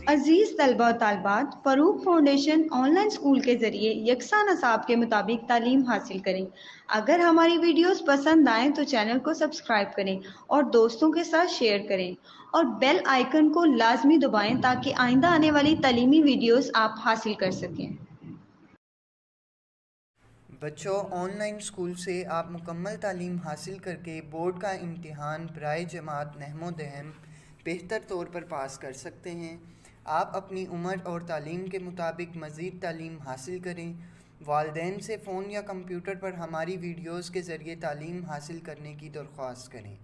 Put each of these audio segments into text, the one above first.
अजीज़ तलबा और तालबात, Farooq foundation online school के ज़रिए यकसा नसाब के मुताबिक तालीम हासिल करें। अगर हमारी वीडियोस पसंद आएँ तो चैनल को सब्सक्राइब करें और दोस्तों के साथ शेयर करें और बेल आइकन को लाजमी दबाएं ताकि आइंदा आने वाली तालीमी वीडियोस आप हासिल कर सकें। बच्चों, ऑनलाइन स्कूल से आप मुकम्मल तालीम हासिल करके बोर्ड का इम्तिहान बराए जमात नहमो दहम बेहतर तौर पर पास कर सकते हैं। आप अपनी उम्र और तालीम के मुताबिक मज़ीद तालीम हासिल करें। वालिदैन से फ़ोन या कंप्यूटर पर हमारी वीडियोस के ज़रिए तालीम हासिल करने की दरख्वास्त करें।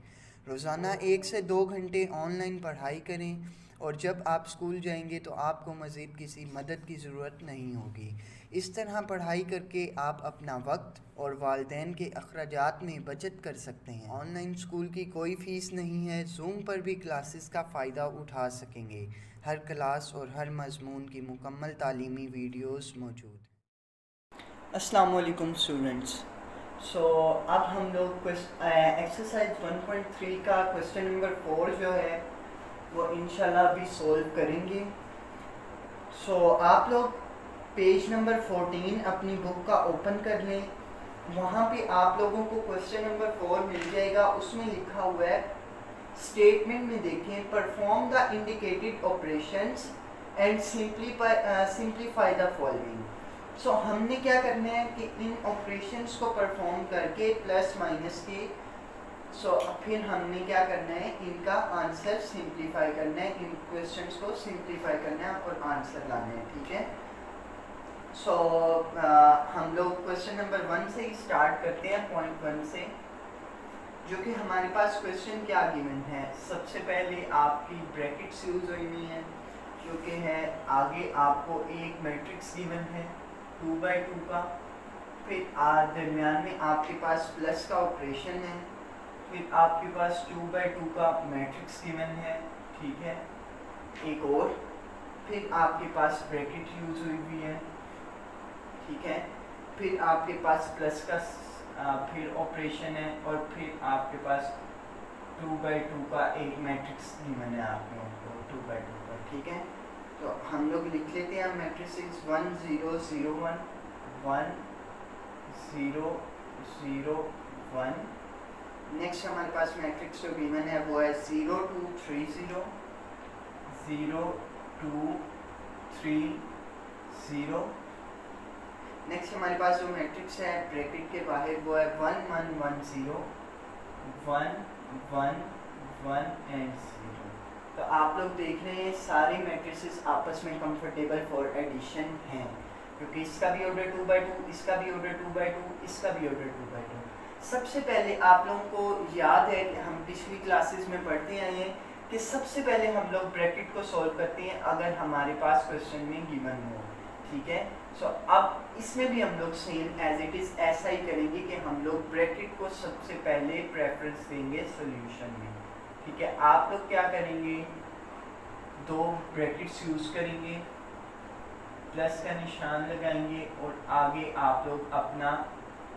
रोज़ाना 1 से 2 घंटे ऑनलाइन पढ़ाई करें और जब आप स्कूल जाएंगे तो आपको मज़ीद किसी मदद की ज़रूरत नहीं होगी। इस तरह पढ़ाई करके आप अपना वक्त और वालिदैन के अखराजात में बचत कर सकते हैं। ऑनलाइन स्कूल की कोई फ़ीस नहीं है। जूम पर भी क्लासेस का फ़ायदा उठा सकेंगे। हर क्लास और हर मज़मून की मुकम्मल तालीमी वीडियोस मौजूद। अस्सलाम वालेकुम स्टूडेंट्स। अब हम लोग एक्सरसाइज 1.3 का क्वेश्चन नंबर 4 जो है वो इंशाल्लाह अभी सोल्व करेंगे। आप लोग पेज नंबर 14 अपनी बुक का ओपन कर लें। वहाँ पे आप लोगों को क्वेश्चन नंबर 4 मिल जाएगा। उसमें लिखा हुआ है, स्टेटमेंट में देखें, perform the indicated operations and simplify the following. हमने क्या करना है कि इन ऑपरेशंस को परफॉर्म करके प्लस माइनस के फिर हमने क्या करना है, इनका आंसर सिंप्लीफाई करना है, इन क्वेश्चंस को सिंप्लीफाई करना है और आंसर लाना है। ठीक है। हम लोग क्वेश्चन नंबर 1 से ही स्टार्ट करते हैं, पॉइंट 1 से, जो कि हमारे पास क्वेश्चन क्या गिवन है। सबसे पहले आपकी ब्रैकेट्स यूज हुई है, जो कि है आगे आपको एक मैट्रिक्स गिवन है 2/2 का, फिर दरमियान में आपके पास प्लस का ऑपरेशन है, फिर आपके पास 2/2 का मैट्रिक्स गिवन है। ठीक है, एक और, फिर आपके पास ब्रैकेट यूज हुई है। ठीक है, फिर आपके पास प्लस का फिर ऑपरेशन है और फिर आपके पास 2/2 का एक मैट्रिक्स गिवन है आप लोगों को 2/2 का। ठीक है, तो हम लोग लिख लेते हैं मैट्रिक्स 1 0 0 1 1 0 0 1। नेक्स्ट हमारे पास मैट्रिक्स जो गिवन है वो है 0 2 3 0 0 2 3 0। नेक्स्ट हमारे पास जो मैट्रिक्स है ब्रैकेट के बाहर वो है 1 1 1 0 1 1 1 एंड 0। तो आप लोग देख रहे हैं सारे मैट्रिसेस आपस में कंफर्टेबल फॉर एडिशन हैं, क्योंकि इसका भी ऑर्डर 2/2, इसका भी ऑर्डर 2/2, इसका भी ऑर्डर 2/2। सबसे पहले आप लोगों को याद है कि हम पिछली क्लासेस में पढ़ते आए हैं कि सबसे पहले हम लोग ब्रैकेट को सॉल्व करते हैं अगर हमारे पास क्वेश्चन में गिवन हो। ठीक है, अब इसमें भी हम लोग सेम एज इट इज़ ऐसा ही करेंगे कि हम लोग ब्रैकेट को सबसे पहले प्रेफरेंस देंगे सॉल्यूशन में। ठीक है, आप लोग क्या करेंगे, 2 ब्रैकेट्स यूज करेंगे, प्लस का निशान लगाएंगे और आगे आप लोग अपना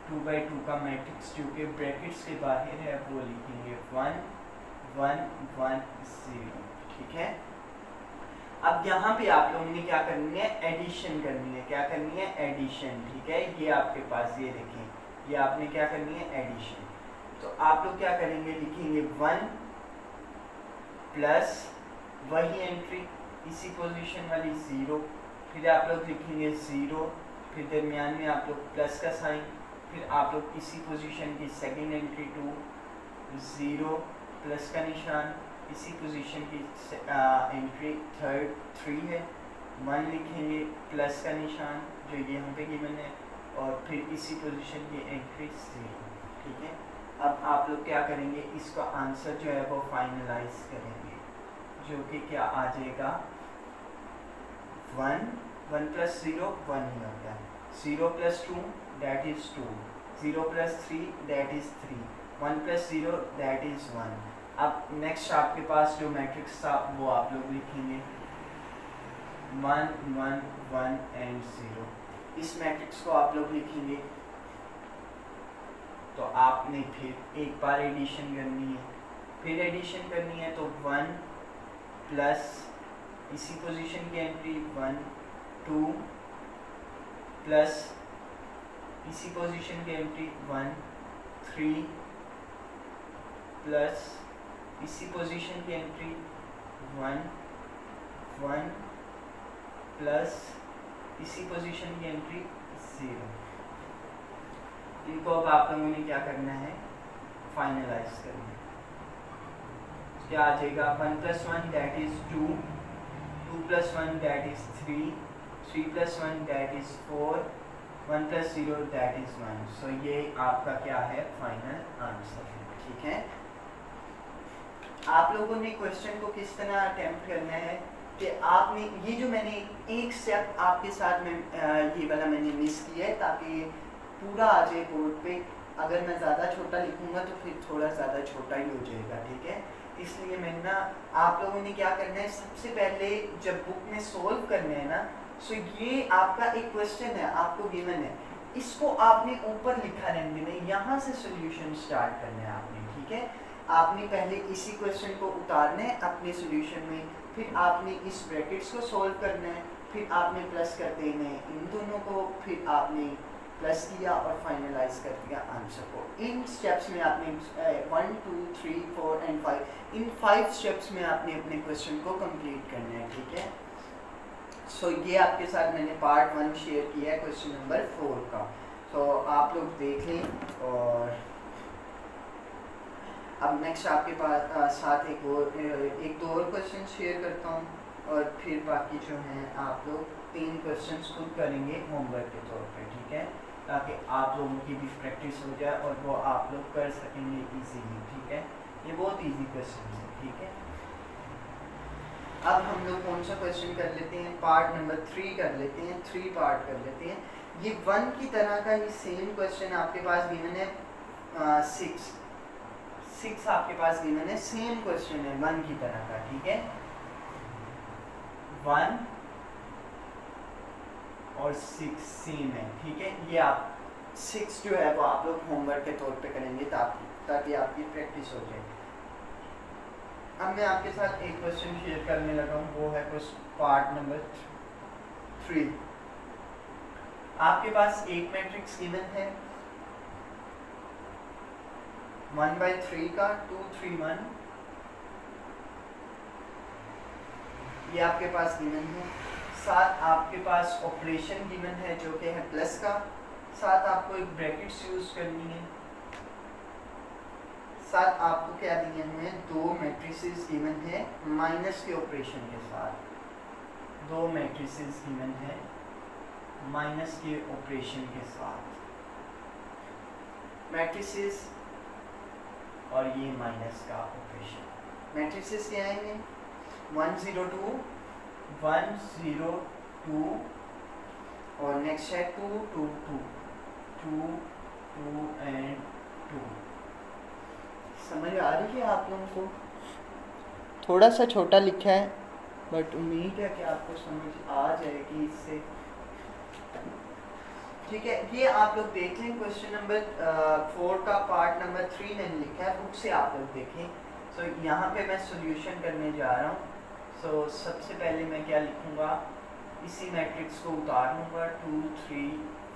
2/2 का मैट्रिक्स जो कि ब्रैकेट्स के बाहर है वो लिखेंगे 1 1 1 0। ठीक है, अब यहाँ पे आप लोगों ने क्या करनी है, एडिशन करनी है। क्या करनी है, एडिशन। ठीक है, ये आपके पास ये देखें, ये आपने क्या करनी है, एडिशन। तो आप लोग क्या करेंगे, लिखेंगे 1 प्लस वही एंट्री इसी पोजीशन वाली 0, फिर आप लोग लिखेंगे 0, फिर दरमियान में आप लोग प्लस का साइन, फिर आप लोग इसी पोजीशन की सेकंड एंट्री 2 0 प्लस का निशान, इसी पोजीशन की एंट्री थर्ड 3 है, 1 लिखेंगे प्लस का निशान जो ये यहाँ पे गिवन है, और फिर इसी पोजीशन की एंट्री 0। ठीक है, अब आप लोग क्या करेंगे, इसका आंसर जो है वो फाइनलाइज करेंगे, जो कि क्या आ जाएगा 1 1 प्लस 0 1 ही होता है, 0 plus 2 that is 2, 0 plus 3 that is 3, 1 plus 0 that is 1। अब नेक्स्ट आपके पास जो मैट्रिक्स था वो आप लोग लिखेंगे 1 1 1 एंड 0। इस मैट्रिक्स को आप लोग लिखेंगे, तो आपने फिर एक बार एडिशन करनी है, फिर एडिशन करनी है तो 1 प्लस इसी पोजीशन की एंट्री 1 2 प्लस इसी पोजीशन की एंट्री 1 3 प्लस इसी पोजीशन की एंट्री 1 1 प्लस इसी पोजीशन की एंट्री 0। इनको अब आप लोगों ने क्या करना है, फाइनलाइज करना है। क्या आ जाएगा 1 + 1 that is 2 2 + 1 that is 3 3 + 1 that is 4 1 + 0 that is 1। सो ये आपका क्या है, फाइनल आंसर है। ठीक है, आप लोगों ने क्वेश्चन को किस तरह अटेम्प्ट करना है कि आपने ये जो मैंने एक स्टेप आपके साथ में ये वाला मैंने मिस किया है ताकि पूरा आ जाए बोर्ड पे। अगर मैं ज़्यादा छोटा लिखूंगा तो फिर थोड़ा ज़्यादा छोटा ही हो जाएगा। ठीक है, इसलिए मैंने ना आप लोगों ने क्या करना है, सबसे पहले जब बुक में सोल्व करने हैं ना, सो ये आपका एक क्वेश्चन है, आपको गिवन है, इसको आपने ऊपर लिखा रहने देना, यहाँ से सोल्यूशन स्टार्ट करना है आपने। ठीक है, आपने पहले इसी क्वेश्चन को उतारना है अपने सोल्यूशन में, फिर आपने इस ब्रैकेट्स को सोल्व करना है, फिर आपने प्लस कर देना है इन दोनों को, फिर आपने प्लस किया और फाइनलाइज कर दिया आंसर को। इन स्टेप्स में आपने 1 2 3 4 एंड 5 इन 5 स्टेप्स में आपने अपने क्वेश्चन को कंप्लीट करना है। ठीक है, सो ये आपके साथ मैंने पार्ट 1 शेयर किया है क्वेश्चन नंबर 4 का। सो आप लोग देख लें। और अब नेक्स्ट आपके पास साथ एक दो और क्वेश्चन शेयर करता हूँ और फिर बाकी जो हैं आप लोग 3 क्वेश्चंस खुद करेंगे होमवर्क के तौर पे। ठीक है, ताकि आप लोगों की भी प्रैक्टिस हो जाए और वो आप लोग कर सकेंगे इजीली। ठीक है, ये बहुत इजी क्वेश्चन है। ठीक है, अब हम लोग कौन सा क्वेश्चन कर लेते हैं, पार्ट नंबर 3 कर लेते हैं। 3 पार्ट कर लेते हैं। ये 1 की तरह का ही सेम क्वेश्चन आपके पास गिवन है 6 आपके पास गिवन है, सेम क्वेश्चन है 1 की तरह का। ठीक है, 1 और 6 सेम है। ठीक है, ये आप 6 जो है वो आप लोग होमवर्क के तौर पे करेंगे ताकि आपकी प्रैक्टिस हो जाए। अब मैं आपके साथ एक क्वेश्चन शेयर करने लगा हूँ, वो है पार्ट नंबर 3। आपके पास एक मैट्रिक्स गिवन है 1/3 का 2 3 1, ये आपके पास गिवन है। साथ आपके पास ऑपरेशन गिवन है जो कि है प्लस का, साथ आपको एक ब्रैकेट्स यूज करनी है, साथ आपको क्या दिए हुए हैं, 2 मैट्रिसेस गिवन है माइनस के ऑपरेशन के साथ। 2 मैट्रिसेस गिवन है माइनस के ऑपरेशन के साथ, मैट्रिसेस और ये माइनस का ऑपरेशन। मैट्रिसेस क्या आएंगे 1 0 2 1 0 2 और नेक्स्ट है 2 2 2 2 2 एंड 2। समझ आ रही है आप लोगों को? थोड़ा सा छोटा लिखा है बट उम्मीद है कि आपको समझ आ जाएगी इससे। ठीक है, ये आप लोग देख लें क्वेश्चन नंबर 4 का पार्ट नंबर 3 मैंने लिखा है, बुक से आप लोग देखें। सो यहाँ पे मैं सॉल्यूशन करने जा रहा हूँ। सो सबसे पहले मैं क्या लिखूँगा, इसी मैट्रिक्स को उतार लूँगा 2 3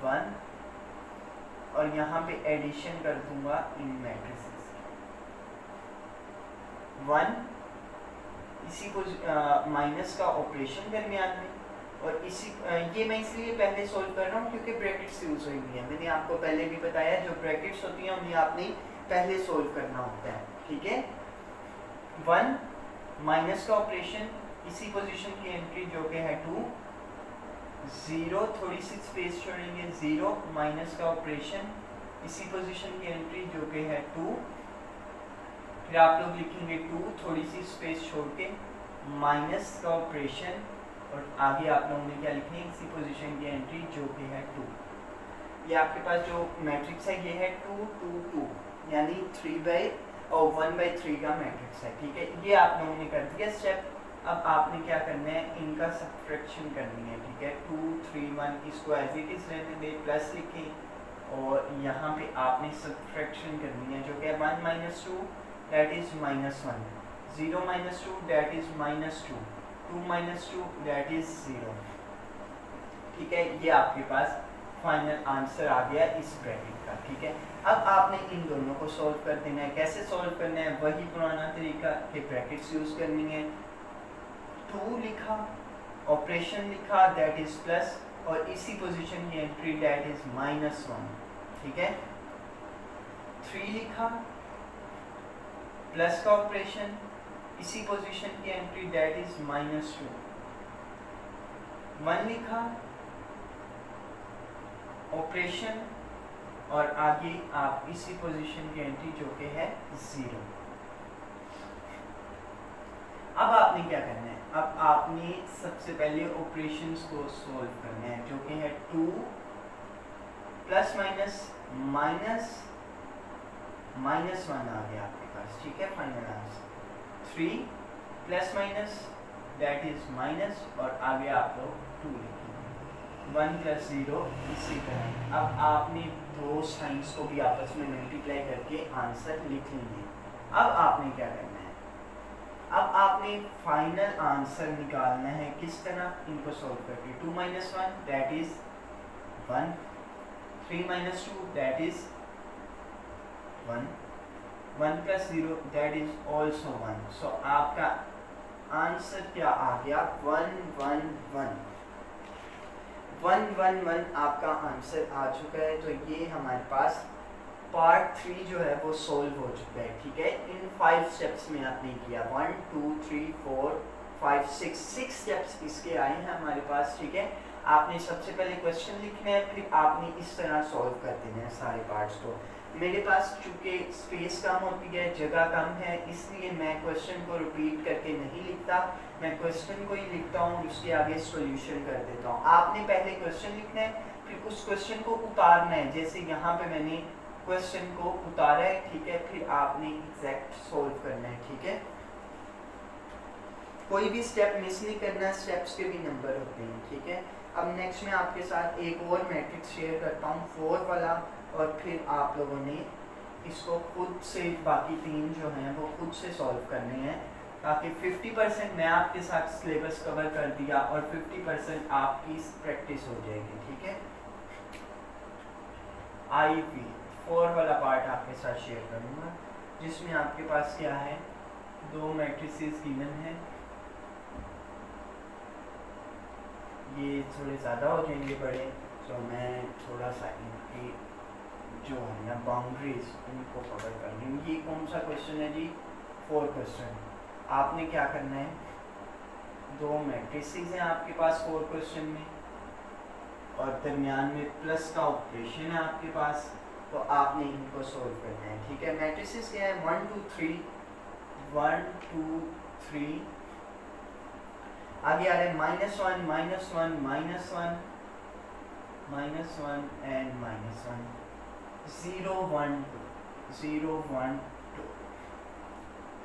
1 और यहाँ पे एडिशन कर दूँगा इन मैट्रिसेस 1, इसी को माइनस का ऑपरेशन दरमियान में, और इसी ये मैं इसलिए पहले सोल्व कर रहा हूँ क्योंकि ब्रैकेट्स यूज हुई हुई है। मैंने आपको पहले भी बताया जो ब्रैकेट्स होती हैं उन्हें आपने पहले सोल्व करना होता है। ठीक है, 1 माइनस का ऑपरेशन, इसी पोजीशन की एंट्री जो कि है 2 0, थोड़ी सी स्पेस छोड़ेंगे 0 माइनस का ऑपरेशन, इसी पोजीशन की एंट्री जो कि है 2, फिर आप लोग लिखेंगे 2 थोड़ी सी स्पेस छोड़ के माइनस का ऑपरेशन, और आगे आप लोगों ने क्या लिखनी है, इसी पोजीशन की एंट्री जो कि है 2। ये आपके पास जो मैट्रिक्स है ये है 2 2 2 यानी 1/3 का मैट्रिक्स है। ठीक है, ये आप लोगों ने कर दिया स्टेप। अब आपने क्या करना है, इनका सब्ट्रैक्शन करनी है। ठीक है, 2 3 1 इसको एज इट इज रहने दें, प्लस लिखें और यहाँ पे आपने सब्ट्रैक्शन करनी है जो कि 1 - 2 that is -1, 0 - 2 that is -2, 2 minus 2 that is 0। ठीक है, ये आपके पास फाइनल आंसर आ गया इस ब्रैकेट का। ठीक है, अब आपने इन दोनों को सॉल्व कर देना है। कैसे सॉल्व करना है? वही पुराना तरीका कि ब्रैकेट्स यूज करनी है। 2 लिखा, ऑपरेशन लिखा दैट इज प्लस, और इसी पोजीशन की एंट्री दैट इज -1। ठीक है, 3 लिखा, प्लस का ऑपरेशन, इसी पोजीशन की एंट्री दैट इज -2। 1 लिखा, ऑपरेशन, और आगे आप इसी पोजीशन की एंट्री जो कि है 0। अब आपने क्या करना है? अब आपने सबसे पहले ऑपरेशंस को सॉल्व करना है, जो कि है 2 प्लस माइनस माइनस 1 आ गया आपके पास। ठीक है, final answer 3 plus minus that is minus, और आगे आप लोग 2 लिखेंगे। 1 प्लस 0 इसी तरह। अब आपने दो साइंस को भी आपस में मल्टीप्लाई करके आंसर लिख लेंगे। अब आपने क्या करना है? अब आपने फाइनल आंसर निकालना है। किस तरह? इनको सॉल्व करके 2 minus 1 that is 1, 3 minus 2 that is 1, 1 plus 0 that is also 1। सो आपका आंसर क्या आ गया? 1 1 1 1 1 1 आपका आंसर आ चुका है। तो ये हमारे पास पार्ट 3 जो है वो सॉल्व हो चुका है। ठीक है, इन 5 स्टेप्स में आपने किया। 1 2 3 4 5 6 स्टेप्स इसके आए हैं हमारे पास। ठीक है, आपने सबसे पहले क्वेश्चन लिखना है, फिर आपने इस तरह सॉल्व कर देना है सारे पार्ट्स को। मेरे पास चूँकि स्पेस कम होती है, जगह कम है, इसलिए मैं क्वेश्चन को रिपीट करके नहीं लिखता। मैं क्वेश्चन को ही लिखता हूँ, उसके आगे सॉल्यूशन कर देता हूँ। आपने पहले क्वेश्चन लिखना है, फिर उस क्वेश्चन को उतारना है। जैसे यहाँ पे मैंने क्वेश्चन को उतारा है। ठीक है, फिर आपने एग्जैक्ट सॉल्व करना है। ठीक है, कोई भी स्टेप मिस नहीं करना, स्टेप्स के भी नंबर होते हैं। ठीक है, अब नेक्स्ट मैं आपके साथ एक और मैट्रिक्स शेयर करता हूँ 4 वाला, और फिर आप लोगों ने इसको खुद से बाकी 3 जो हैं वो खुद से सॉल्व करने हैं, ताकि 50% मैं आपके साथ सिलेबस कवर कर दिया और 50% आपकी प्रैक्टिस हो जाएगी। ठीक है, आईपी 4 वाला पार्ट आपके साथ शेयर करूँगा, जिसमें आपके पास क्या है? 2 मैट्रिसेस गिवन है। ये थोड़े ज़्यादा हो जाएंगे बड़े, तो मैं थोड़ा सा इनकी जो है ना बाउंड्रीज उनको कवर कर लूँ। ये कौन सा क्वेश्चन है जी? 4 क्वेश्चन। आपने क्या करना है? 2 मैट्रिसेस हैं आपके पास 4 क्वेश्चन में, और दरमियान में प्लस का ऑपरेशन है आपके पास, तो आपने इनको सॉल्व करना है। ठीक है, मैट्रिसेस क्या है? 1 2 3 1 2 3, आगे आ रहे -1 -1 -1 -1 एंड -1, 0 1 2 0 1 2।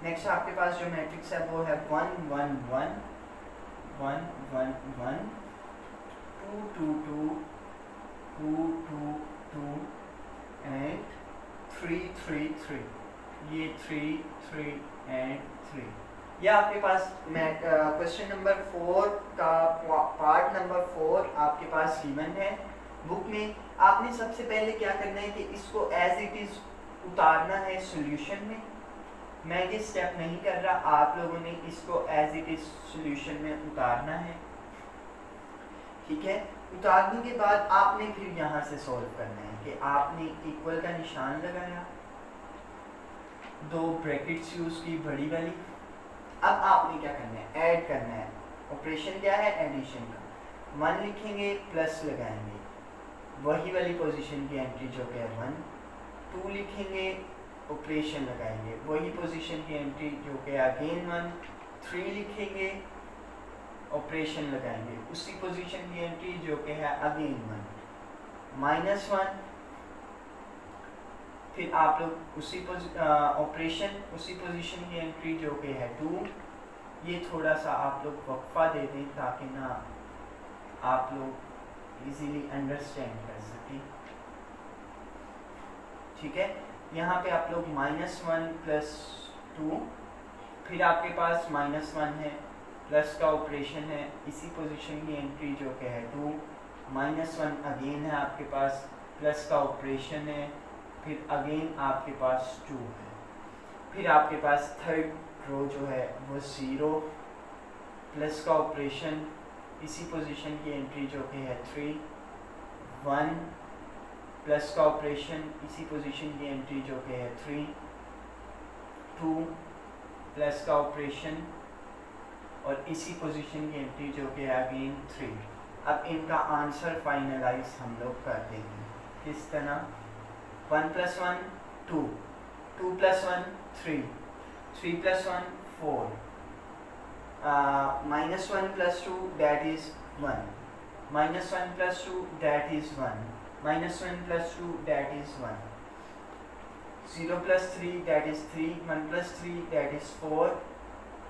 नेक्स्ट आपके पास जो मैट्रिक्स है वो है 1 1 1 1 1 1 2 2 2 2 2 2 एंड 3 3 3। ये 3 3 एंड 3। ये आपके पास क्वेश्चन नंबर 4 का पार्ट नंबर 4 आपके पास गिवन है बुक में। आपने सबसे पहले क्या करना है कि इसको एज इट इज उतारना है सॉल्यूशन में। मैं ये स्टेप नहीं कर रहा, आप लोगों ने इसको एज इट इज सॉल्यूशन में उतारना है। ठीक है, उतारने के बाद आपने फिर यहाँ से सॉल्व करना है कि आपने इक्वल का निशान लगाया, 2 ब्रैकेट्स यूज की बड़ी वाली। अब आपने क्या करना है? ऐड करना है। ऑपरेशन क्या है? एडिशन का। 1 लिखेंगे, प्लस लगाएंगे, वही वाली पोजीशन की एंट्री जो कि है 1। 2 लिखेंगे, ऑपरेशन लगाएंगे, वही पोजीशन की एंट्री जो कि अगेन 1। 3 लिखेंगे, ऑपरेशन लगाएंगे, उसी पोजीशन की एंट्री जो कि है अगेन 1। -1, फिर आप लोग उसी ऑपरेशन उसी पोजीशन की एंट्री जो कि है 2। ये थोड़ा सा आप लोग वक्फा दे दें ताकि ना आप लोग इजीली अंडरस्टैंड कर सकें। ठीक है, यहाँ पे आप लोग -1 + 2, फिर आपके पास -1 है, प्लस का ऑपरेशन है, इसी पोजीशन की एंट्री जो कि है 2, -1 अगेन है आपके पास, प्लस का ऑपरेशन है, फिर अगेन आपके पास 2 है, फिर आपके पास थर्ड रो जो है वो 0, प्लस का ऑपरेशन, इसी पोजीशन की एंट्री जो कि है 3, 1, प्लस का ऑपरेशन, इसी पोजीशन की एंट्री जो कि है 3, 2, प्लस का ऑपरेशन और इसी पोजीशन की एंट्री जो कि है अगेन 3। अब इनका आंसर फाइनलाइज हम लोग कर देंगे किस तरह, 1 + 1 2, 2 + 1 3, 3 + 1 4, -1 + 2 that is 1, -1 + 2 that is 1, -1 + 2 that is 1, 0 + 3 that is 3, 1 + 3 that is 4,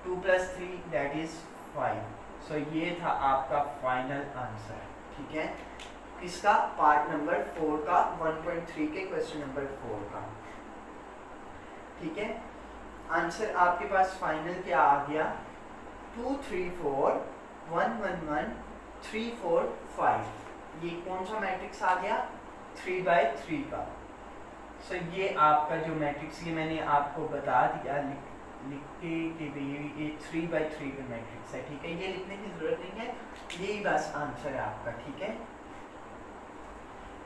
2 + 3 that is 5। सो ये था आपका फाइनल आंसर, ठीक है, इसका पार्ट नंबर 4 का 1.3 के क्वेश्चन नंबर 4 का, ठीक है। आंसर आपके पास फाइनल क्या आ गया, 2 3 4 1 1 1 3 4 5। ये कौन सा मैट्रिक्स आ गया, 3/3 का। सो ये आपका जो मैट्रिक्स, ये मैंने आपको बता दिया लिख के कि ये 3/3 का मैट्रिक्स है, ठीक है, ये लिखने की जरूरत नहीं है, यही बस आंसर है आपका, ठीक है,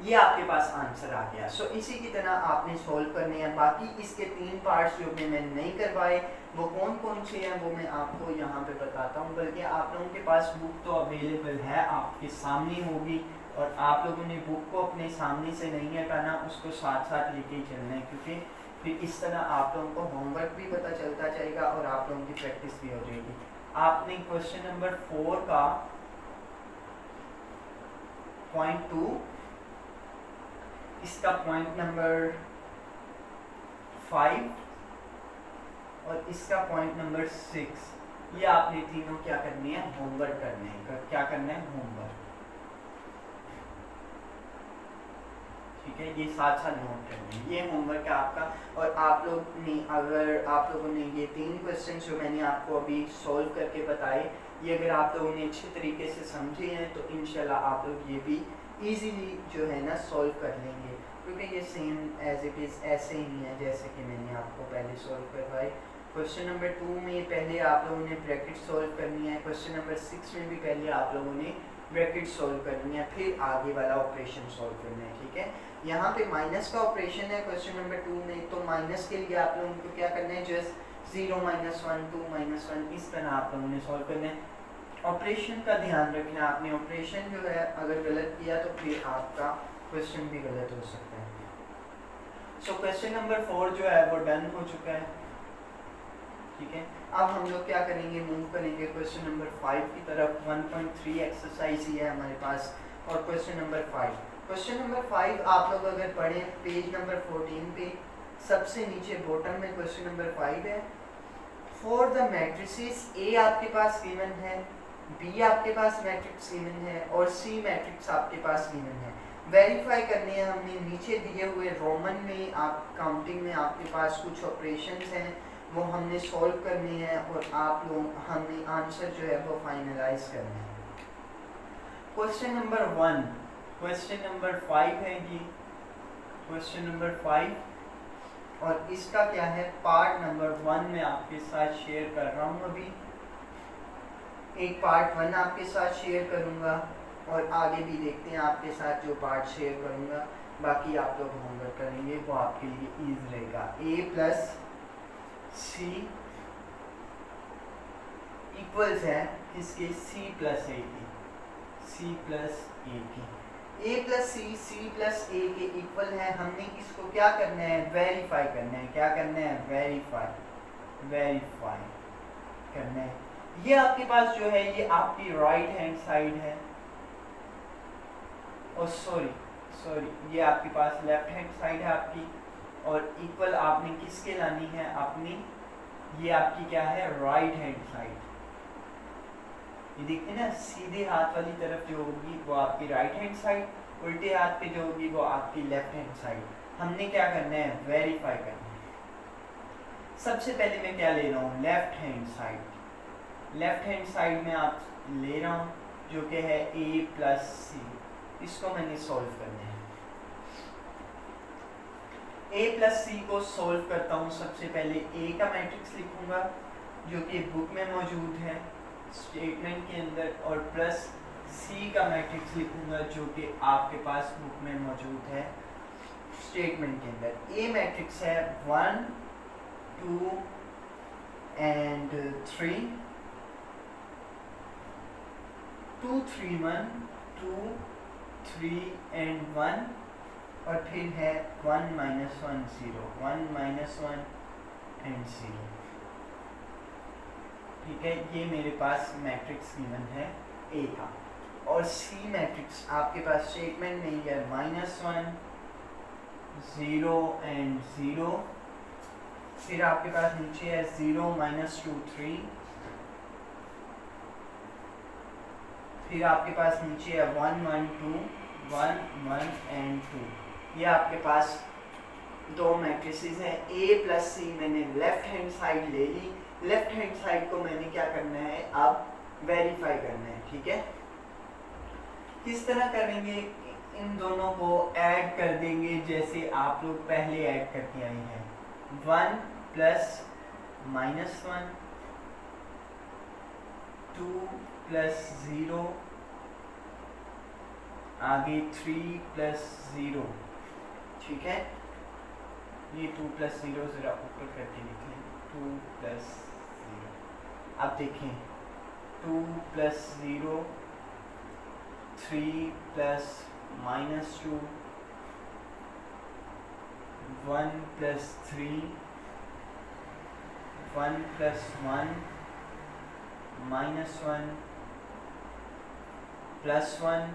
ये आपके पास आंसर आ गया। सो इसी की तरह आपने सॉल्व करने हैं। बाकी इसके 3 पार्ट्स जो कि मैंने नहीं करवाए वो कौन कौन से हैं वो मैं आपको यहाँ पे बताता हूँ, बल्कि आप लोगों के पास बुक तो अवेलेबल है, आपके सामने होगी, और आप लोगों ने बुक को अपने सामने से नहीं हटाना, उसको साथ साथ लेके ही चलना है, क्योंकि फिर इस तरह आप लोगों को होमवर्क भी पता चलता जाएगा और आप लोगों की प्रैक्टिस भी हो जाएगी। आपने क्वेश्चन नंबर 4 का पॉइंट 2, इसका पॉइंट नंबर 5 और इसका पॉइंट नंबर 6, ये आपने तीनों क्या करनी है, होमवर्क करने हैं। क्या करना है, होमवर्क, ठीक है, ये साथ साथ नोट करने हैं, ये होमवर्क है आपका। और आप लोग ने, अगर आप लोगों ने ये 3 क्वेश्चन जो मैंने आपको अभी सॉल्व करके बताए, ये अगर आप लोगों ने अच्छे तरीके से समझे हैं तो इंशाल्लाह आप लोग ये भी इजीली जो है ना सॉल्व कर लेंगे, क्योंकि ये सेम एज इट इज़ ऐसे ही नहीं है जैसे कि मैंने आपको पहले सॉल्व करवाए। क्वेश्चन नंबर 2 में पहले आप लोगों ने ब्रैकेट सॉल्व करनी है, क्वेश्चन नंबर 6 में भी पहले आप लोगों ने ब्रैकेट सॉल्व करनी है, फिर आगे वाला ऑपरेशन सॉल्व करना है, ठीक है। यहाँ पे माइनस का ऑपरेशन है क्वेश्चन नंबर 2 में, तो माइनस के लिए आप लोगों को क्या करना है, जस्ट 0 -1 2 -1 इस तरह आप लोगों ने सॉल्व करना है। ऑपरेशन का ध्यान रखना, आपने ऑपरेशन जो है अगर गलत किया तो फिर आपका क्वेश्चन भी गलत हो सकता है। सो क्वेश्चन नंबर 4 जो है वो डन हो चुका है, ठीक है। अब हम लोग क्या करेंगे, मूव करेंगे क्वेश्चन नंबर 5 की तरफ। 1.3 एक्सरसाइज ही है हमारे पास, और क्वेश्चन नंबर 5, क्वेश्चन नंबर 5 आप लोग अगर पढ़ें पेज नंबर 14 पे सबसे नीचे बॉटम में क्वेश्चन नंबर 5 है। फॉर द मैट्रिसेस ए आपके पास गिवन है, बी आपके पास मैट्रिक्स गिवन है और सी मैट्रिक्स आपके पास गिवन है। वेरीफाई करने हैं हमने नीचे दिए हुए रोमन में, आप काउंटिंग में आपके पास कुछ ऑपरेशंस हैं वो हमने सॉल्व करने हैं, और आप लोग हमने आंसर जो है वो फाइनलाइज करना है। क्वेश्चन नंबर 1, क्वेश्चन नंबर 5 है जी, क्वेश्चन नंबर 5, और इसका क्या है, पार्ट नंबर 1 में आपके साथ शेयर कर रहा हूँ। अभी एक पार्ट 1 आपके साथ शेयर करूँगा और आगे भी देखते हैं आपके साथ जो पार्ट शेयर करूँगा, बाकी आप लोग होमवर्क करेंगे वो आपके लिए ईजी रहेगा। a + c इक्वल्स है इसके c + a की, c + a की, a + c + a के इक्वल है। हमने इसको क्या करना है, वेरीफाई करना है। क्या करना है, वेरीफाई करना है। ये आपके पास जो है ये आपकी राइट हैंड साइड है, और सॉरी ये आपके पास लेफ्ट हैंड साइड है आपकी, और इक्वल आपने किसके लानी है, अपनी, ये आपकी क्या है, राइट हैंड साइड। ये देखते ना, सीधे हाथ वाली तरफ जो होगी वो आपकी राइट हैंड साइड, उल्टे हाथ पे जो होगी वो आपकी लेफ्ट हैंड साइड। हमने क्या करना है, वेरीफाई करना है। सबसे पहले मैं क्या ले रहा हूँ, left hand side, left hand side में आप ले रहा हूँ जो कि है a प्लस सी, इसको मैंने सॉल्व करना है। a प्लस सी को सॉल्व करता हूँ। सबसे पहले a का मैट्रिक्स लिखूंगा जो कि बुक में मौजूद है स्टेटमेंट के अंदर, और प्लस सी का मैट्रिक्स लिखूंगा जो कि आपके पास बुक में मौजूद है स्टेटमेंट के अंदर। ए मैट्रिक्स है 1 2 and 3, 2 3 1, 2 3 and 1, और फिर है 1 minus 1 0, 1 minus 1 and 0। ठीक है, ये मेरे पास मैट्रिक्स गिवन है ए का। और सी मैट्रिक्स आपके पास स्टेटमेंट में है -1 0 and 0, फिर आपके पास नीचे है 0 -2 3, फिर आपके पास नीचे है 1 1 2, 1 1 and 2। ये आपके पास दो मैट्रिसेस हैं। ए प्लस सी मैंने लेफ्ट हैंड साइड ले ली, लेफ्ट हैंड साइड को मैंने क्या करना है, अब वेरीफाई करना है। ठीक है, किस तरह करेंगे, इन दोनों को ऐड कर देंगे जैसे आप लोग पहले ऐड करके आए हैं। 1 प्लस -1, 2 प्लस 0, आगे 3 प्लस 0। ठीक है, ये 2 प्लस 0 जरा ऊपर करके लिख लें, 2 प्लस 0। अब देखें 2 plus 0, 3 plus -2, 1 plus 3, 1 plus 1, -1 plus 1,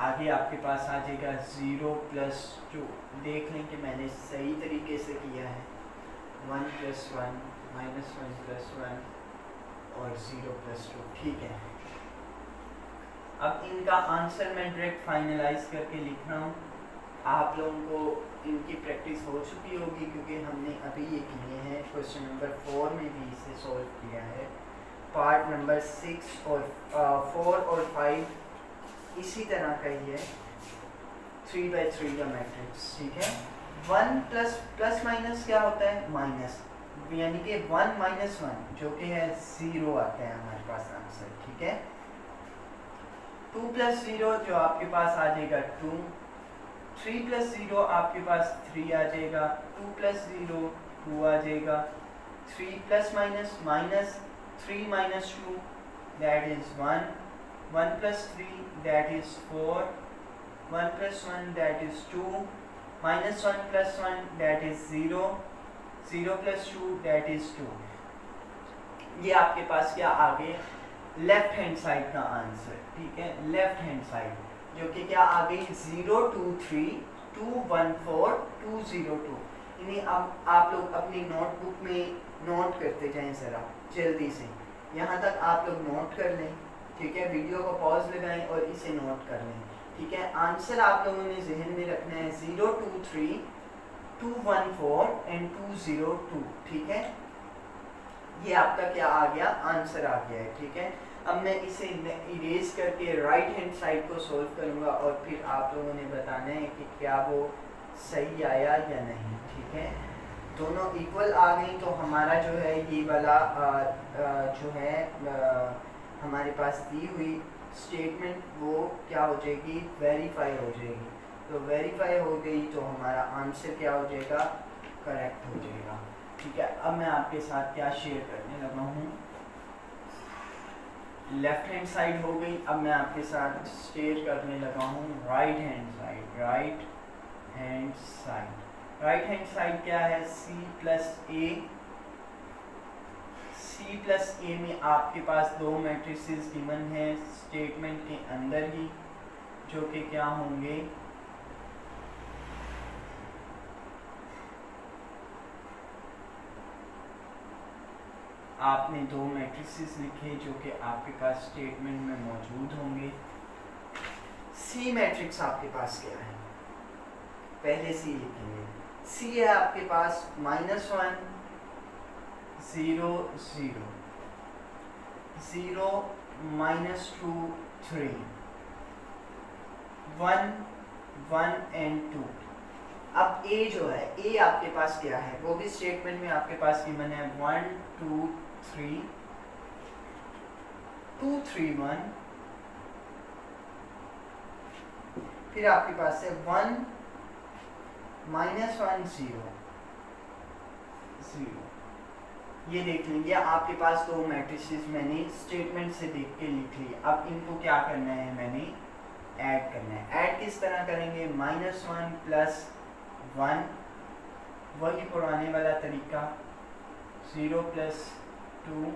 आगे आपके पास आ जाएगा 0 प्लस 2। देख लें कि मैंने सही तरीके से किया है। 1 प्लस 1, -1 प्लस 1 और 0 प्लस 2। ठीक है, अब इनका आंसर मैं डायरेक्ट फाइनलाइज करके लिख रहा हूँ। आप लोगों को इनकी प्रैक्टिस हो चुकी होगी क्योंकि हमने अभी ये किए हैं। क्वेश्चन नंबर 4 में भी इसे सॉल्व किया है, पार्ट नंबर 6 और 4 और 5 इसी तरह का ही है, 3/3 का मैट्रिक्स। ठीक है, 1 प्लस माइनस क्या होता है, माइनस, यानी कि 1 - 1 जो कि है 0 आता है हमारे पास आंसर। ठीक है, 2 प्लस 0 जो आपके पास आ जाएगा 2, 3 प्लस 0 आपके पास 3 आ जाएगा, 2 प्लस 0 2 आ जाएगा, 3 plus minus minus 3 minus 2 that is 1, 1 plus 3 that is 4, 1 plus 1 that is 2, minus 1 plus 1 that is 0, 0 plus 2 that is 2। ये आपके पास क्या आ गए, लेफ्ट हैंड साइड का आंसर। ठीक है, लेफ्ट हैंड साइड जो कि क्या आ गई 0 2 3 2 1 4 2 0 2। इन्हें अब आप लोग अपनी नोटबुक में नोट करते जाएं ज़रा जल्दी से, यहाँ तक आप लोग नोट कर लें। ठीक है, वीडियो को पॉज लगाएं और इसे नोट कर लें। ठीक है, आंसर आप लोगों ने जहन में रखना है 0 2 3 2 1 4 एंड 2 0 2। ठीक है, ये आपका क्या आ गया, आंसर आ गया है। ठीक है, अब मैं इसे इरेज करके राइट हैंड साइड को सोल्व करूँगा और फिर आप लोगों ने बताना है कि क्या वो सही आया या नहीं। ठीक है, दोनों इक्वल आ गई तो हमारा जो है ये वाला जो है हमारे पास दी हुई स्टेटमेंट वो क्या हो जाएगी, वेरीफाई हो जाएगी। तो वेरीफाई हो गई तो हमारा आंसर क्या हो जाएगा, करेक्ट हो जाएगा। ठीक है, अब मैं आपके साथ क्या शेयर करने लगा हूँ, लेफ्ट हैंड साइड हो गई। अब मैं आपके साथ शेयर करने लगा हूँ right hand side. Right hand side, right hand side क्या है, C plus A। C plus A में आपके पास दो मैट्रिसेस गिवन है स्टेटमेंट के अंदर ही, जो कि क्या होंगे, आपने दो मैट्रिसेस लिखे जो कि आपके पास स्टेटमेंट में मौजूद होंगे। C मैट्रिक्स आपके पास क्या है, पहले C लिखेंगे। C है आपके पास -1 0 0 0 -2 3 1 1 and 2। अब a जो है a आपके पास क्या है, वो भी स्टेटमेंट में आपके पास गिवन है 1 2 3 2 3 1। फिर आपके पास है 1 -1 0 0। ये देख लीजिए आपके पास दो मैट्रिसेस मैंने स्टेटमेंट से देख के लिख ली। अब इनको क्या करना है, मैंने ऐड करना है। ऐड किस तरह करेंगे, -1 + 1, वही पुराने वाला तरीका, 0 + 2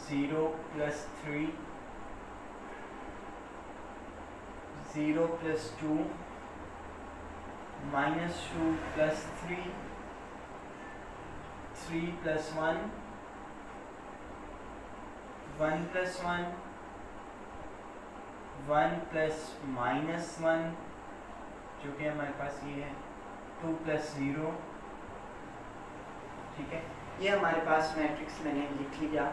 0 + 3 0 + 2 -2 + 3 3 + 1 1 + 1 1 + -1 जो कि हमारे पास ये है 2 + 0। ठीक है, ये हमारे पास मैट्रिक्स मैंने लिख लिया।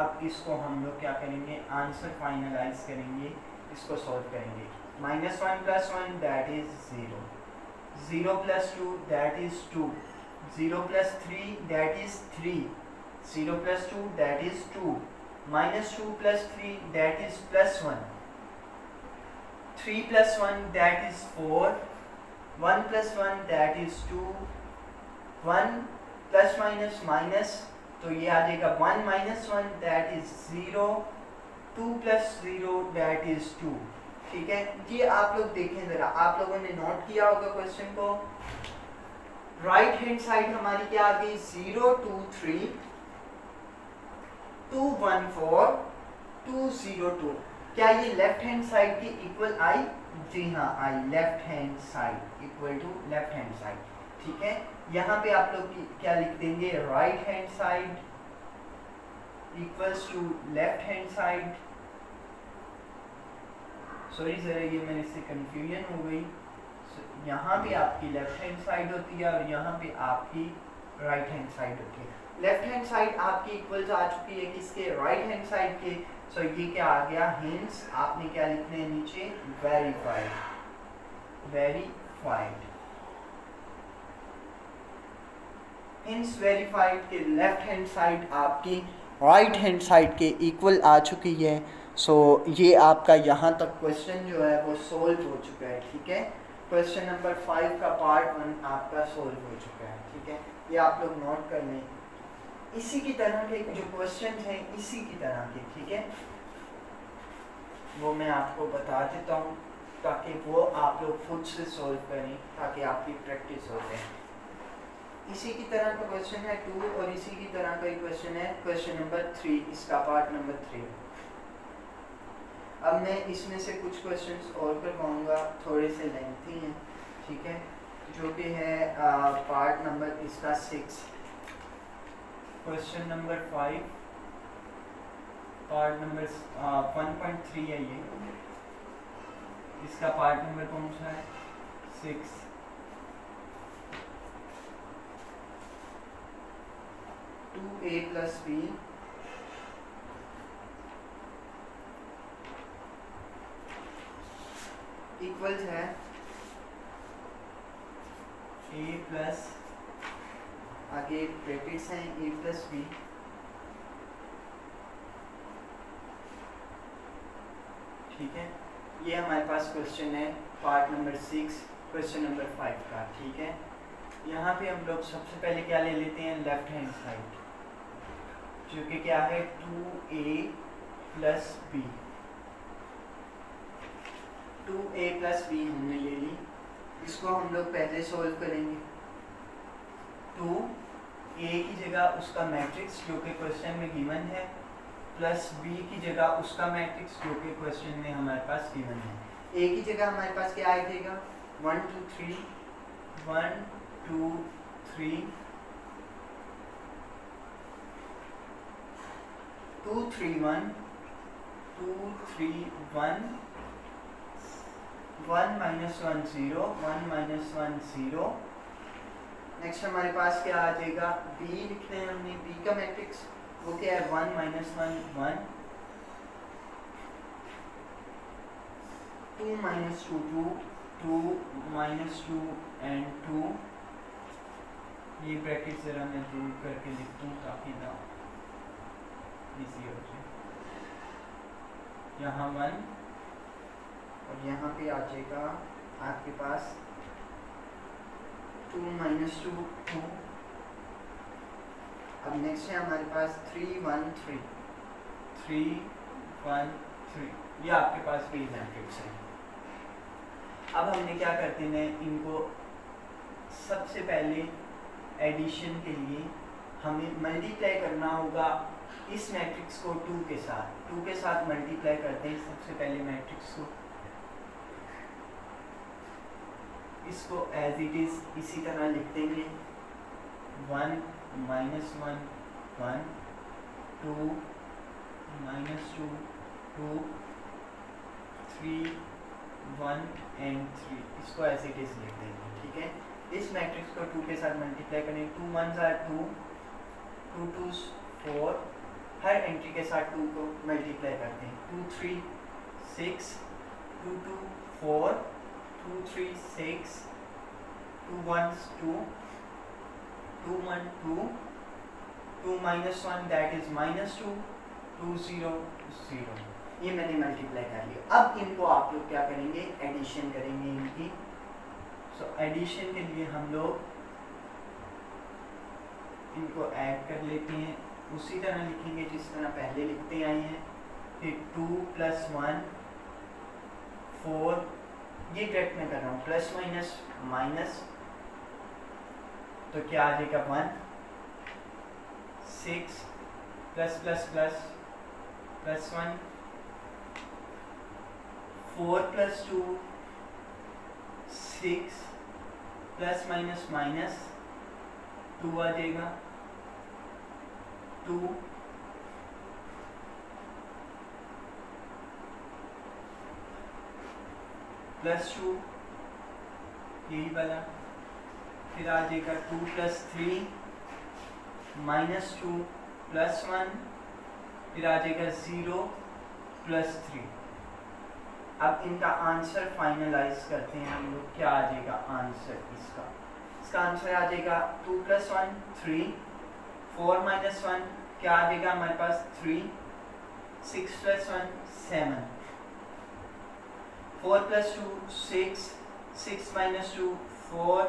अब इसको हम लोग क्या करेंगे, आंसर फाइनलाइज करेंगे, इसको सॉल्व करेंगे। -1 + 1 that is 0, 0 + 2 that is 2, 0 + 3 that is 3, 0 + 2 that is 2, -2 + 3 that is +1, 3 + 1 that is 4, 1 + 1 that is 2, 1 ± minus तो ये आ जाएगा 1 - 1 दैट इज 0, 2 + 0 दैट इज 2। ठीक है, ये आप लोग देखें जरा, आप लोगों ने नोट किया होगा क्वेश्चन को। राइट हैंड साइड हमारी क्या आ गई, 0 2 3 2 1 4 2 0 2। क्या ये लेफ्ट हैंड साइड की इक्वल आई? जी हाँ आई, left hand side equal to left hand side. ठीक है, यहाँ पे आप लोग क्या लिख देंगे, right hand side equals to left hand side. Sorry जरा ये मेरे से कंफ्यूजन हो गई। यहाँ पे आपकी लेफ्ट हैंड साइड होती है और यहाँ पे आपकी राइट हैंड साइड होती है। लेफ्ट हैंड साइड आपकी इक्वल्स आ चुकी है किसके, राइट हैंड साइड के। सो ये क्या आ गया, हिंस आपने क्या लिखना है नीचे, वेरीफाइड, वेरीफाइड। हिंस वेरीफाइड के लेफ्ट हैंड साइड आपकी राइट हैंड साइड के इक्वल आ चुकी है। सो ये आपका यहाँ तक क्वेश्चन जो है वो सोल्व हो चुका है। ठीक है, क्वेश्चन नंबर 5 का पार्ट 1 आपका सोल्व हो चुका है। ठीक है, ये आप लोग नोट कर लें। इसी की तरह के जो क्वेश्चन हैं इसी की तरह के, ठीक है, वो मैं आपको बता देता हूँ ताकि वो आप लोग खुद से सोल्व करें, ताकि आपकी प्रैक्टिस हो जाए। इसी की तरह का क्वेश्चन है 2 और इसी की तरह का क्वेश्चन है क्वेश्चन नंबर 3, इसका पार्ट नंबर 3। अब मैं इसमें से कुछ क्वेश्चंस और करवाऊंगा, थोड़े से लेंथी हैं। ठीक है, जो कि है पार्ट नंबर इसका 6। क्वेश्चन नंबर 5 पार्ट नंबर 1.3 है ये, इसका पार्ट नंबर कौन सा है, 6। A + B इक्वल्स है A प्लस, आगे ब्रैकेट्स हैं A + B। ठीक है, ये हमारे पास क्वेश्चन है पार्ट नंबर 6 क्वेश्चन नंबर 5 का। ठीक है, यहाँ पे हम लोग सबसे पहले क्या ले लेते हैं, लेफ्ट हैंड साइड, जो कि क्या है 2A + B। 2A + B हमने ले ली, इसको हम लोग पहले सोल्व करेंगे। 2A की जगह उसका मैट्रिक्स जो कि क्वेश्चन में गिवन है, प्लस B की जगह उसका मैट्रिक्स जो कि क्वेश्चन में हमारे पास गिवन है। A की जगह हमारे पास क्या आएगा, 1 2 3 1 2 3 2 3 1 2 3 1 1 - 1 0 1 - 1 0 नेक्स्ट हमारे पास क्या आ जाएगा, बी लिखना है हमने, बी का मैट्रिक्स वो क्या है 1 -1 1 2 -2 2 2 -2 एंड 2। ये ब्रैकेट जरा मैं दूर करके लिख दूँ ताकि ना इजी हो जाए। यहाँ 1 और यहाँ पे आ जाएगा आपके पास 2 -2 2। अब नेक्स्ट है हमारे पास 3 1 3 3 1 3। ये आपके पास बी मैट्रिक्स है। अब हमने क्या करते हैं, इनको सबसे पहले एडिशन के लिए हमें मल्टीप्लाई करना होगा इस मैट्रिक्स को 2 के साथ मल्टीप्लाई करते हैं। सबसे पहले मैट्रिक्स को इसको एज इट इज इसी तरह लिख देंगे 1 -1 1 2 -2 2 3 1 एंड 3। इसको एज इट इज लिख देंगे, ठीक है। इस मैट्रिक्स को 2 के साथ मल्टीप्लाई करें, 2 1s are 2 2 2s 4। Her entry के साथ 2 को मल्टीप्लाई करते हैं, 2 3 6 2 2 4 2 3 6 2 1s 2 2 1 2 2 -1 दैट इज -2 2 0 0। ये मैंने मल्टीप्लाई कर लिया। अब इनको आप लोग क्या करेंगे, एडिशन करेंगे इनकी। सो एडिशन के लिए हम लोग इनको ऐड कर लेते हैं, उसी तरह लिखेंगे जिस तरह पहले लिखते आए हैं। फिर 2 + 1 4, ये डायरेक्ट में कर रहा हूँ, प्लस माइनस माइनस, तो क्या आ जाएगा 1 6 plus plus plus plus 1 4 + 2 6 plus minus minus 2 आ जाएगा 2 + 2 यही वाला। फिर आ जाएगा 2 + 3 -2 + 1। फिर आ जाएगा 0 + 3। अब इनका आंसर फाइनलाइज करते हैं हम लोग। क्या आ जाएगा आंसर इसका आंसर आ जाएगा 2 + 1 3 4 - 1 क्या आ जाएगा हमारे पास 3 6 + 1 7 4 + 2 6 6 - 2 4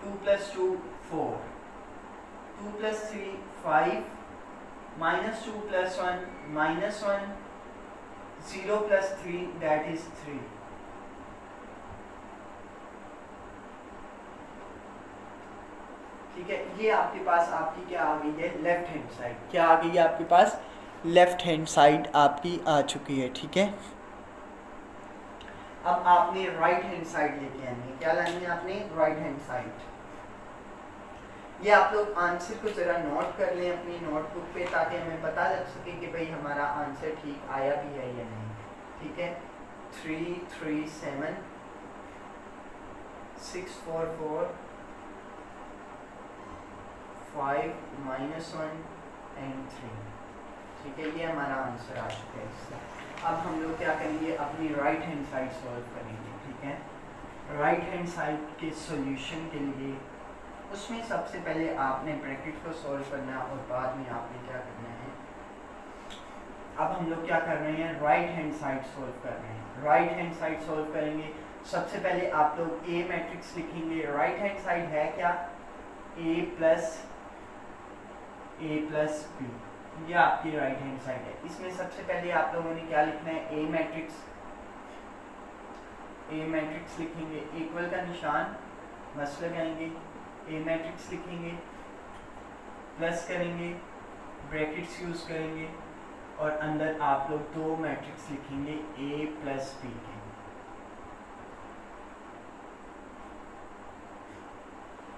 2 + 2 4 2 + 3 5 -2 + 1 -1 0 + 3 that is 3। ठीक है, ये आपके पास आपकी क्या आ गई है, लेफ्ट हैंड साइड। क्या आ गई है आपके पास, लेफ्ट हैंड साइड आपकी आ चुकी है, ठीक है। अब आपने राइट हैंड साइड लेके आनी है। क्या लानी है आपने, राइट हैंड साइड। ये आप लोग आंसर को ज़रा नोट कर लें अपनी नोटबुक पे, ताकि हमें पता लग सके कि भाई हमारा आंसर ठीक आया भी है या नहीं, ठीक है। 3 3 7 6 4 4 5 -1 एंड 3, ठीक है। ये हमारा आंसर आ चुका है इसका। अब हम लोग क्या करेंगे, अपनी राइट हैंड साइड सॉल्व करेंगे, ठीक है। राइट हैंड साइड के सॉल्यूशन के लिए उसमें सबसे पहले आपने ब्रैकेट को सॉल्व करना है और बाद में आपने क्या करना है, अब हम लोग क्या कर रहे हैं, राइट हैंड साइड सॉल्व कर रहे हैं। राइट हैंड साइड सॉल्व करेंगे, सबसे पहले आप लोग ए मैट्रिक्स लिखेंगे। राइट हैंड साइड है क्या, a + b, ये आपकी राइट हैंड साइड है। इसमें सबसे पहले आप लोगों ने क्या लिखना है, ए मैट्रिक्स लिखेंगे, इक्वल का निशान बस लगाएंगे, ए मैट्रिक्स लिखेंगे, प्लस करेंगे, ब्रैकेट्स यूज करेंगे और अंदर आप लोग 2 मैट्रिक्स लिखेंगे a + b के।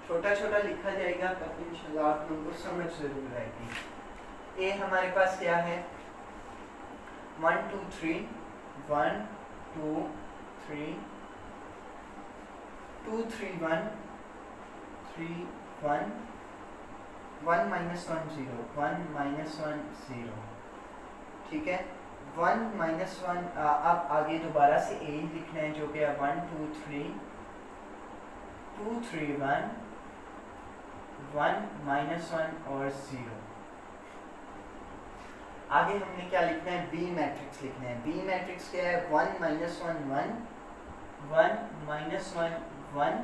छोटा छोटा लिखा जाएगा तब इंशाल्लाह आप लोगों को समझ जरूर आएगी। ए हमारे पास क्या है, 1 2 3 1 2 3 2 3 1 3 1 1 minus 1 0 1 minus 1 0, ठीक है। 1 minus 1 अब आगे दोबारा से ए लिखना है जो कि है 1 2 3 2 3 1 1 minus 1 और 0। आगे हमने क्या लिखना है, बी मैट्रिक्स लिखना है। बी मैट्रिक्स क्या है, 1 minus 1 1 1 minus 1 1,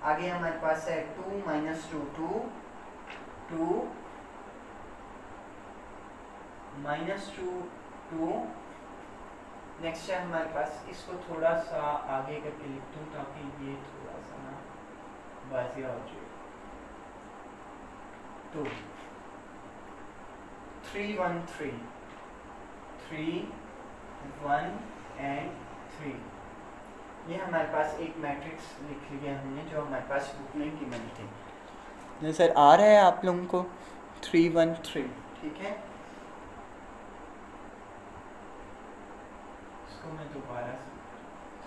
आगे हमारे पास है 2 minus 2 2 2 minus 2 2। नेक्स्ट है हमारे पास, इसको थोड़ा सा आगे करके लिख दूँ ताकि ये थोड़ा सा ना वाज़िया हो जाए। 2 3 1 3 3 1 and 3, ये हमारे पास एक मैट्रिक्स लिख लिया हमने जो हमारे पास बुक में गिवन थी। नज़र आ रहा है आप लोगों को 3 1 3, ठीक है। इसको मैं दोबारा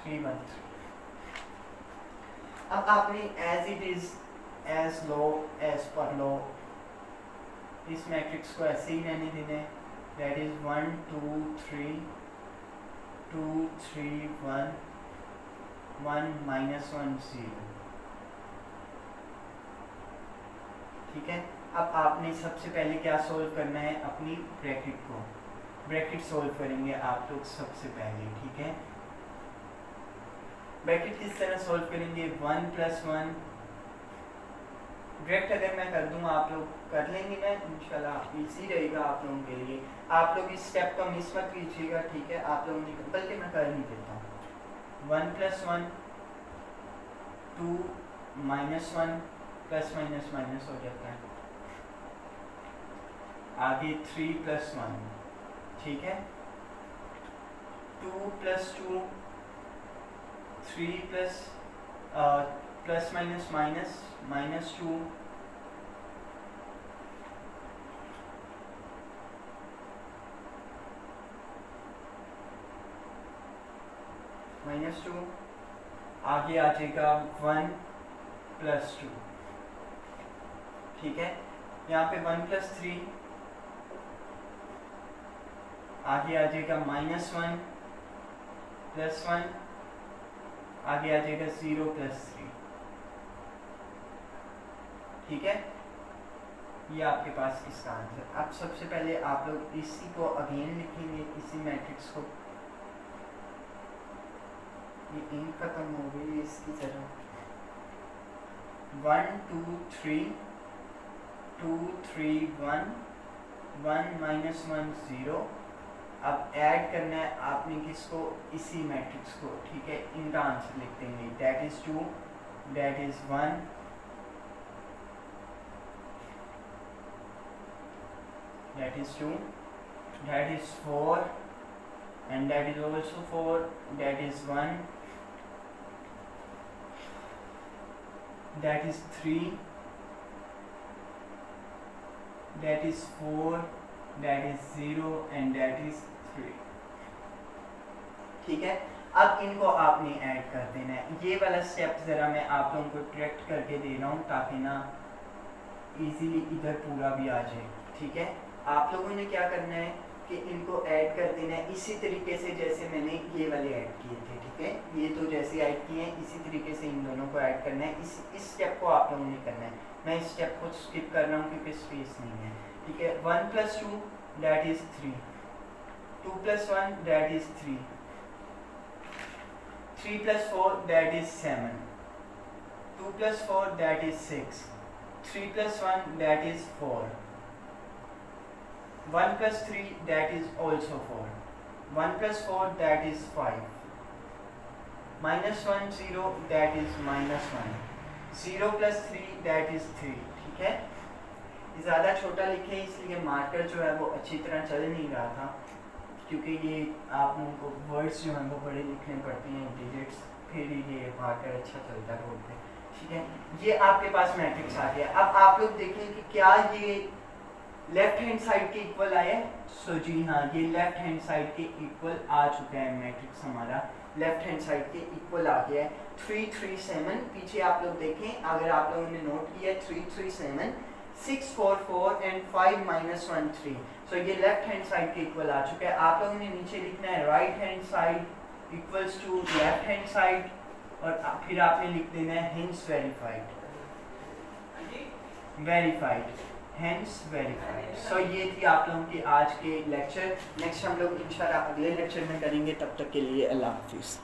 3 1 3। अब आपने एज इट इज एज लो एज पर लो इस मैट्रिक्स को ऐसे ही रहने देना है। दैट इज 1 2 3 2 3 1 1 minus 1 0, ठीक है। अब आपने सबसे पहले क्या सोल्व करना है, अपनी ब्रैकेट को, ब्रैकेट सोल्व करेंगे आप लोग सबसे पहले, ठीक है। ब्रैकेट किस तरह सोल्व करेंगे, 1 plus 1 डायरेक्ट अगर मैं कर दूंगा आप लोग कर लेंगे, मैं इंशाल्लाह इजी रहेगा आप लोगों के लिए। आप लोग इस स्टेप का मिस मत कीजिएगा, ठीक है। आप लोगों ने बल्कि मैं कर नहीं देता हूँ। 1 plus 1 2 minus 1 plus minus minus हो जाता है। आगे 3 plus 1, ठीक है। 2 plus 2 3 plus plus minus minus minus 2 minus 2, आगे आ जाएगा 1 plus 2, ठीक है। यहाँ पे 1 plus 3, आगे आ जाएगा -1 plus 1, आगे आ जाएगा 0 plus 3, ठीक है। ये आपके पास इसका आंसर। अब सबसे पहले आप लोग इसी को अगेन लिखेंगे, इसी मैट्रिक्स को। ये इंक खत्म हो गई है इसकी तरह। 1 2 3 2 3 1 1 minus 1 0। अब ऐड करना है आपने किसको, इसी मैट्रिक्स को, ठीक है। इनका आंसर लिख देंगे। That is 2, that is 1, that is 2, that is 4, and that is also 4, that is 1, that is 3, that is 4, that is 0, and that is 3, ठीक है। अब इनको आपने ऐड कर देना है। ये वाला स्टेप ज़रा मैं आप लोगों को डायरेक्ट करके दे रहा हूँ ताकि ना इजीली इधर पूरा भी आ जाए, ठीक है। आप लोगों ने क्या करना है कि इनको ऐड कर देना है इसी तरीके से जैसे मैंने ये वाले ऐड किए थे, ठीक है। ये तो जैसे ऐड किए हैं इसी तरीके से इन दोनों को ऐड करना है। इस स्टेप को आप लोगों ने करना है। मैं इस स्टेप को स्किप कर रहा हूँ क्योंकि स्पेस नहीं है, ठीक है। 1 plus 2 that is 3, 2 plus 1 that is 3, 3 plus 4 that is 7, 2 plus 4 that is 6, 3 plus 1 that is 4, 1 plus 3 that is also 4, 1 plus 4 that is 5, -1 0 that is -1, 0 plus 3 that is 3, ठीक है। ज़्यादा छोटा लिखे इसलिए मार्कर जो है वो अच्छी तरह चल नहीं रहा था क्योंकि ये आप लोगों को वर्ड्स जो हैं वो बड़े लिखने पड़ते हैं, डिजिट्स, फिर ये मार्कर अच्छा चलता है बोर्ड पे, ठीक है। ये आपके पास मैट्रिक्स आ गया। अब आप लोग देखें कि क्या ये लेफ्ट हैंड साइड के इक्वल आया। सो जी हाँ, ये लेफ्ट हैंड साइड के इक्वल आ चुका है मैट्रिक्स हमारा। लेफ्ट हैंड साइड के इक्वल आ गया है 337। पीछे आप लोग देखें, अगर आप लोगों ने नोट किया 337 644 एंड 5 - 1 3। सो ये लेफ्ट हैंड साइड के इक्वल आ चुका है। आप लोगों ने नीचे लिखना है right hand side equals to left hand side और फिर आपने लिख देना है hence verified, hence verified. So ये थी आप लोगों की आज के लेक्चर। नेक्स्ट हम लोग इंशाल्लाह अगले लेक्चर में करेंगे। तब तक के लिए अल्लाह हाफिज़।